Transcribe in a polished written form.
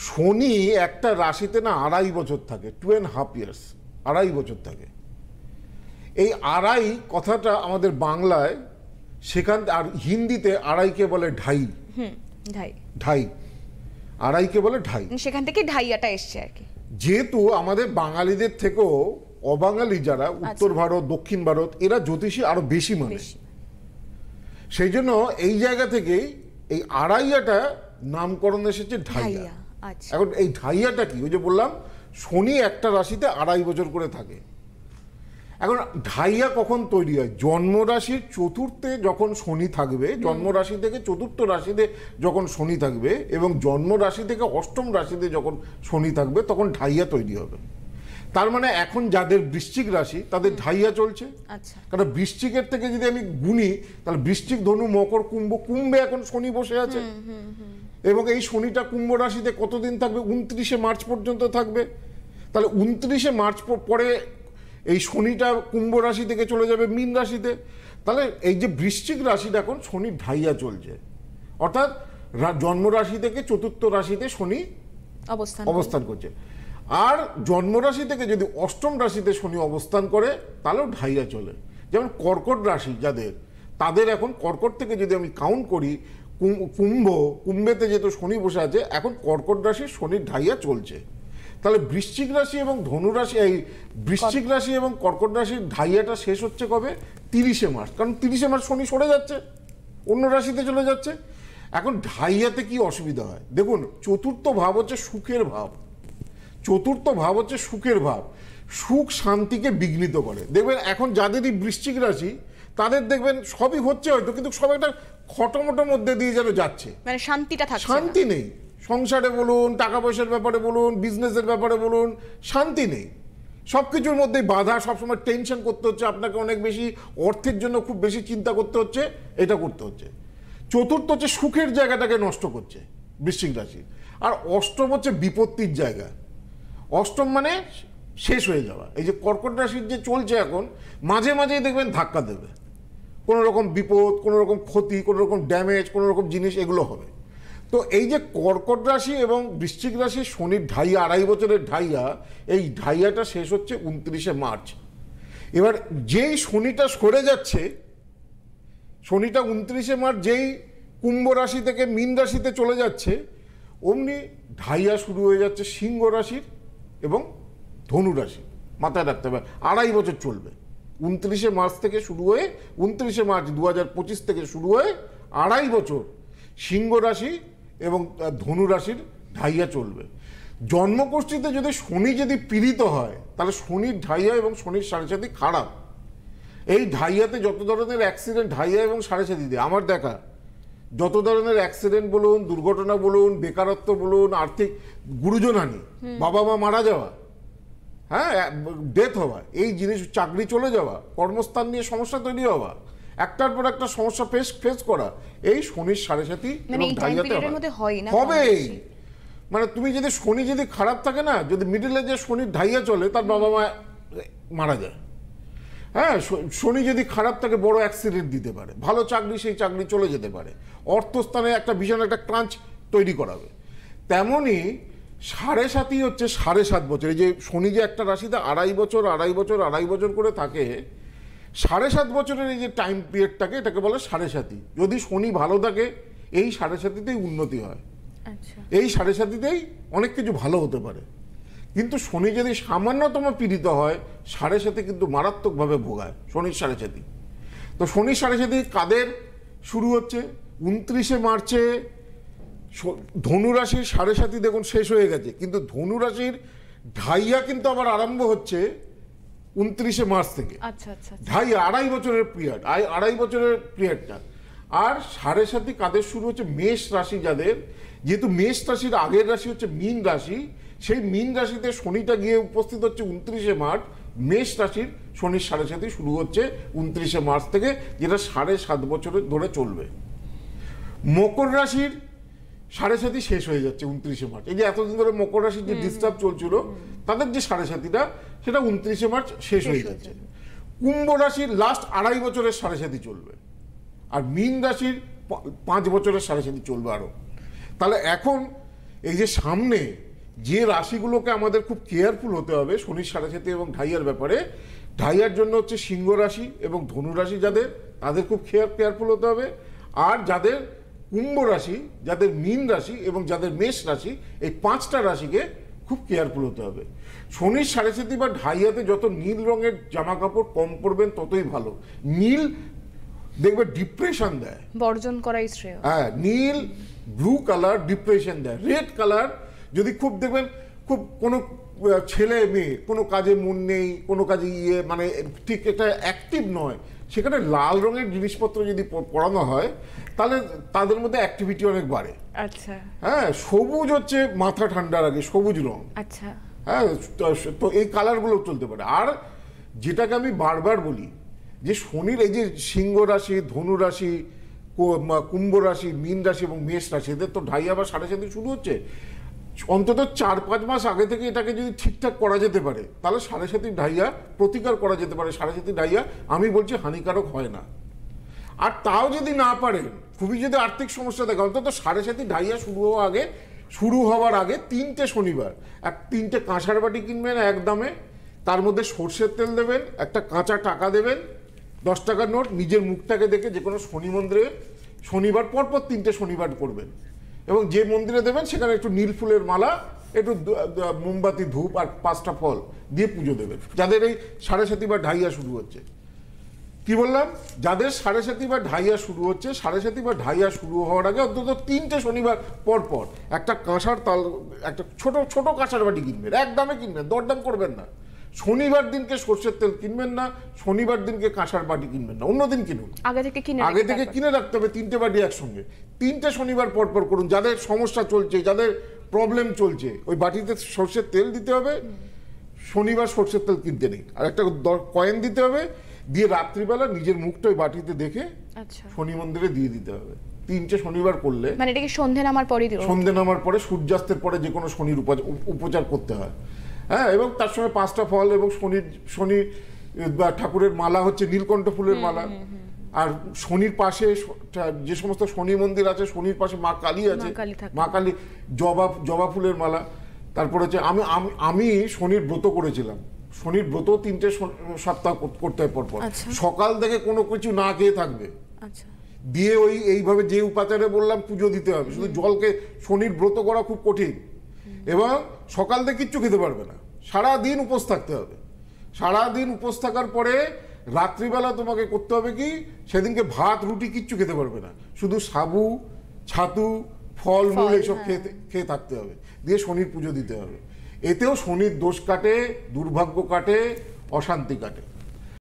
শনি একটা রাশিতে না 2.5 বছর থাকে, 2.5 years, 2.5 বছর থাকে। এই আড়াই কথাটা আমাদের বাংলায় সেখান আর হিন্দিতে আড়াইকে বলে ঢাই। ঢাই ঢাই, আড়াইকে বলে ঢাই। সেখান থেকে ঢাইয়াটা এসছে আর কি। যেহেতু আমাদের বাঙালিদের থেকেও অবাঙালি যারা উত্তর ভারত, দক্ষিণ ভারত, এরা জ্যোতিষী আরো বেশি মানে, সেই জন্য এই জায়গা থেকেই এই আড়াইয়াটা নামকরণ এসেছে ঢাইয়া। এখন এই ঢাইয়াটা কি? ওই যে বললাম শনি একটা রাশিতে 2.5 বছর করে থাকে। এখন ঢাইয়া কখন তৈরি হয়? জন্মরাশির চতুর্থে যখন শনি থাকবে, জন্মরাশি থেকে চতুর্থ রাশিতে যখন শনি থাকবে এবং জন্মরাশি থেকে অষ্টম রাশিতে যখন শনি থাকবে, তখন ঢাইয়া তৈরি হবে। তার মানে এখন যাদের বৃশ্চিক রাশি তাদের ঢাইয়া চলছে। কারণ বৃশ্চিকের থেকে যদি আমি গুনি তাহলে বৃশ্চিক, ধনু, মকর, কুম্ভ, কুম্ভে এখন শনি বসে আছে এবং এই শনিটা কুম্ভ রাশিতে কতদিন থাকবে? 29শে মার্চ পর্যন্ত থাকবে। তাহলে 29শে মার্চ পরে এই শনিটা কুম্ভ রাশি থেকে চলে যাবে মীন রাশিতে। তাহলে এই যে বৃশ্চিক রাশিটা এখন শনি ঢাইয়া চলছে, অর্থাৎ জন্মরাশি থেকে চতুর্থ রাশিতে শনি অবস্থান করছে। আর জন্মরাশি থেকে যদি অষ্টম রাশিতে শনি অবস্থান করে তাহলেও ঢাইয়া চলে। যেমন কর্কট রাশি যাদের, তাদের এখন কর্কট থেকে যদি আমি কাউন্ট করি, কুম্ভেতে যেহেতু শনি বসে আছে, এখন কর্কট রাশির শনির ঢাইয়া চলছে। তাহলে বৃশ্চিক রাশি এবং ধনু রাশি, এই বৃশ্চিক রাশি এবং কর্কট রাশির ঢাইয়াটা শেষ হচ্ছে কবে? 30শে মার্চ। কারণ 30শে মার্চ শনি সরে যাচ্ছে, অন্য রাশিতে চলে যাচ্ছে। এখন ঢাইয়াতে কি অসুবিধা হয়? দেখুন, চতুর্থ ভাব হচ্ছে সুখের ভাব। চতুর্থ ভাব হচ্ছে সুখের ভাব, সুখ শান্তিকে বিঘ্নিত করে। দেখবেন এখন যাদেরই বৃশ্চিক রাশি তাদের দেখবেন সবই হচ্ছে হয়তো, কিন্তু সব একটা খটোমটোর মধ্যে দিয়ে যেন যাচ্ছে, মানে শান্তিটা থাকছে না। শান্তি নেই। সংসারে বলুন, টাকা পয়সার ব্যাপারে বলুন, বিজনেসের ব্যাপারে বলুন, শান্তি নেই। সব কিছুর মধ্যেই বাধা, সবসময় টেনশন করতে হচ্ছে, আপনাকে অনেক বেশি অর্থের জন্য খুব বেশি চিন্তা করতে হচ্ছে, এটা করতে হচ্ছে। চতুর্থ হচ্ছে সুখের জায়গাটাকে নষ্ট করছে বৃশ্চিক রাশি। আর অষ্টম হচ্ছে বিপত্তির জায়গা। অষ্টম মানে শেষ হয়ে যাওয়া। এই যে কর্কট রাশির যে চলছে এখন, মাঝে মাঝেই দেখবেন ধাক্কা দেবে, কোনো রকম বিপদ, কোনো রকম ক্ষতি, কোনো রকম ড্যামেজ, কোনো রকম জিনিস এগুলো হবে। তো এই যে কর্কট রাশি এবং বৃশ্চিক রাশি শনির ঢাইয়া, 2.5 বছরের ঢাইয়া, এই ঢাইয়াটা শেষ হচ্ছে 29শে মার্চ। এবার যেই শনিটা সরে যাচ্ছে, শনিটা 29শে মার্চ যেই কুম্ভ রাশি থেকে মীন রাশিতে চলে যাচ্ছে, অমনি ঢাইয়া শুরু হয়ে যাচ্ছে সিংহ রাশির এবং ধনু রাশি। মাথায় রাখতে হবে 2.5 বছর চলবে। 29শে মার্চ থেকে শুরু হয়ে, 29শে মার্চ 2025 থেকে শুরু হয়ে 2.5 বছর সিংহ রাশি এবং ধনু রাশির ঢাইয়া চলবে। জন্মকুষ্ঠিতে যদি শনি যদি পীড়িত হয়, তাহলে শনির ঢাইয়া এবং শনির সাড়ে সাথী খারাপ। এই ঢাইয়াতে যত ধরনের অ্যাক্সিডেন্ট, ঢাইয়া এবং সাড়ে সাথীতে আমার দেখা যত ধরনের অ্যাক্সিডেন্ট বলুন, দুর্ঘটনা বলুন, বেকারত্ব বলুন, আর্থিক গুরুজনহানি, বাবা মা মারা যাওয়া, হ্যাঁ, ডেথ হওয়া, এই জিনিস, চাকরি চলে যাওয়া, কর্মস্থান নিয়ে সমস্যা তৈরি হওয়া, একটার পর একটা সমস্যা ফেস করা, এই শনির সাড়ে সাথী এবং ঢাইয়াতে হবেই। মানে তুমি যদি শনি যদি খারাপ থাকে না, যদি মিডলে যে শনির ঢাইয়া চলে, তার বাবা মা মারা যায়। হ্যাঁ, শনি যদি খারাপ থাকে বড় অ্যাক্সিডেন্ট দিতে পারে, ভালো চাকরি সেই চাকরি চলে যেতে পারে, অর্থস্থানে একটা ভীষণ একটা ক্রাঞ্চ তৈরি করাবে। তেমনই সাড়ে সাতই হচ্ছে 7.5 বছর। এই যে শনি যে একটা রাশিতে 2.5 বছর 2.5 বছর 2.5 বছর করে থাকে, 7.5 বছরের এই যে টাইম পিরিয়ডটাকে, এটাকে বলে সাড়ে সাতী। যদি শনি ভালো থাকে, এই সাড়ে সাতীতেই উন্নতি হয়, এই সাড়ে সাতীতেই অনেক কিছু ভালো হতে পারে। কিন্তু শনি যদি সামান্যতম পীড়িত হয়, সাড়ে সাথে কিন্তু মারাত্মকভাবে ভোগায় শনির সাড়ে সাথী। তো শনির সাড়ে সাথী কাদের শুরু হচ্ছে? 29শে মার্চে ধনু রাশির সাড়ে সাথী দেখুন শেষ হয়ে গেছে, কিন্তু ধনু রাশির ঢাইয়া কিন্তু আবার আরম্ভ হচ্ছে 29শে মার্চ থেকে। ঢাইয়া 2.5 বছরের পিরিয়ড, 2.5 বছরের পিরিয়ডটা। আর সাড়ে সাথী কাদের শুরু হচ্ছে? মেষ রাশি যাদের, যেহেতু মেষ রাশির আগের রাশি হচ্ছে মীন রাশি, সেই মীন রাশিতে শনিটা গিয়ে উপস্থিত হচ্ছে 29শে মার্চ। মেষ রাশির শনির সাড়ে সাথী শুরু হচ্ছে 29শে মার্চ থেকে, যেটা 7.5 বছরের ধরে চলবে। মকর রাশির সাড়ে সাথী শেষ হয়ে যাচ্ছে 29শে মার্চ। এই যে এতদিন ধরে মকর রাশির যে ডিস্টার্ব চলছিল, তাদের যে সাড়ে সাথীটা, সেটা 29শে মার্চ শেষ হয়ে যাচ্ছে। কুম্ভ রাশির লাস্ট 2.5 বছরের সাড়ে সাথী চলবে, আর মীন রাশির 5 বছরের সাড়ে সাথী চলবে আরো। তাহলে এখন এই যে সামনে যে রাশিগুলোকে আমাদের খুব কেয়ারফুল হতে হবে শনির সাড়েসাতি এবং ঢাইয়ার ব্যাপারে, ঢাইয়ার জন্য হচ্ছে সিংহ রাশি এবং ধনু রাশি যাদের, তাদের খুব কেয়ারফুল হতে হবে। আর যাদের কুম্ভ রাশি, যাদের মীন রাশি এবং যাদের মেষ রাশি, এই 5টা রাশিকে খুব কেয়ারফুল হতে হবে। শনির সাড়েসাতি বা ঢাইয়াতে যত নীল রঙের জামা কাপড় কম পরবেন ততই ভালো। নীল দেখবে ডিপ্রেশন দেয়, বর্জন করাই শ্রেয়। হ্যাঁ, নীল ব্লু কালার ডিপ্রেশন দেয়। রেড কালার যদি খুব দেখবেন, খুব কোনো ছেলে মেয়ে কোনো কাজে মন নেই, কোনো কাজে মানে ঠিক একটা অ্যাক্টিভ নয়, সেখানে লাল রঙের জিনিসপত্র যদি পরানো হয় তাহলে তাদের মধ্যে অ্যাক্টিভিটি অনেক বাড়ে। আচ্ছা। হ্যাঁ, সবুজ হচ্ছে মাথা ঠান্ডার আগে, সবুজ রং। আচ্ছা। হ্যাঁ, তো এই কালারগুলো চলতে পারে। আর যেটাকে আমি বারবার বলি যে শনির এই যে সিংহ রাশি, ধনু রাশি, কুম্ভ রাশি, মীন রাশি এবং মেষ রাশি, এদের তো ঢাইয়া বা সাড়েসাতি শুরু হচ্ছে। অন্তত 4-5 মাস আগে থেকে এটাকে যদি ঠিকঠাক করা যেতে পারে তাহলে সাড়েসাতি ঢাইয়া প্রতিকার করা যেতে পারে। সাড়েসাতি ঢাইয়া আমি বলছি হানিকারক হয় না। আর তাও যদি না পারেন, খুবই যদি আর্থিক সমস্যা থাকে, অন্তত সাড়েসাতি ঢাইয়া শুরু হওয়ার আগে 3টে শনিবার 3টে কাঁসার বাটি কিনবেন এক দামে, তার মধ্যে সর্ষের তেল দেবেন, একটা কাঁচা টাকা দেবেন, 10 টাকার নোট, নিজের মুখটাকে দেখে যে কোনো শনি মন্দিরে শনিবার পরপর 3টে শনিবার করবেন এবং যে মন্দিরে দেবেন সেখানে একটু নীল ফুলের মালা, একটু মোমবাতি, ধূপ আর 5টা ফল দিয়ে পুজো দেবেন। যাদের এই সাড়েসাতি বা ঢাইয়া শুরু হচ্ছে, কি বললাম, যাদের সাড়েসাতি বা ঢাইয়া শুরু হচ্ছে, সাড়েসাতি বা ঢাইয়া শুরু হওয়ার আগে অন্তত 3টে শনিবার পর পর একটা কাঁসার একটা ছোট কাঁসার বাটি কিনবেন, এক দামে কিনবেন, দরদাম করবেন না। শনিবার দিনকে সর্ষের তেল কিনবেন না, শনিবার দিনকে কাঁসার বাটি কিনবেন না, অন্য দিন কিনুন। আগে থেকে কিনে রাখতে হবে 3টে বাটি একসঙ্গে। 3টে শনিবার পর পর করুন। যাদের সমস্যা চলছে, যাদের প্রবলেম চলছে, ওই বাটিতে সর্ষের তেল দিতে হবে, শনিবার সর্ষের তেল কিনতে নেই। আর একটা কয়েন দিতে হবে, দিয়ে রাত্রিবেলা নিজের মুখটা ওই বাটিতে দেখে শনি মন্দিরে দিয়ে দিতে হবে। 3টে শনিবার করলে, মানে এটাকে সন্ধে নামার পরে সন্ধে নামার পরে, সূর্যাস্তের পরে যে কোনো শনির উপচার করতে হয়। হ্যাঁ, এবং তার সঙ্গে 5টা ফল এবং শনি ঠাকুরের মালা হচ্ছে নীলকণ্ঠ ফুলের মালা। আর শনির পাশে যে সমস্ত শনি মন্দির আছে, শনির পাশে মা কালী আছে, মা কালী জবা ফুলের মালা। তারপর হচ্ছে আমি শনির ব্রত করেছিলাম। শনির ব্রত 3টে সপ্তাহ করতে হয় পরপর। সকাল থেকে কোনো কিছু না খেয়ে থাকবে, দিয়ে এইভাবে যে উপাচারে বললাম পুজো দিতে হবে। শুধু জলকে, শনির ব্রত করা খুব কঠিন এবং সকাল থেকে কিচ্ছু খেতে পারবে না, সারাদিন উপোস থাকতে হবে। সারাদিন উপোস থাকার পরে রাত্রিবেলা তোমাকে করতে হবে কি, সেদিনকে ভাত রুটি কিচ্ছু খেতে পারবে না, শুধু সাবু, ছাতু, ফল মূল এইসব খেয়ে থাকতে হবে, দিয়ে শনির পুজো দিতে হবে। এতেও শনির দোষ কাটে, দুর্ভাগ্য কাটে, অশান্তি কাটে।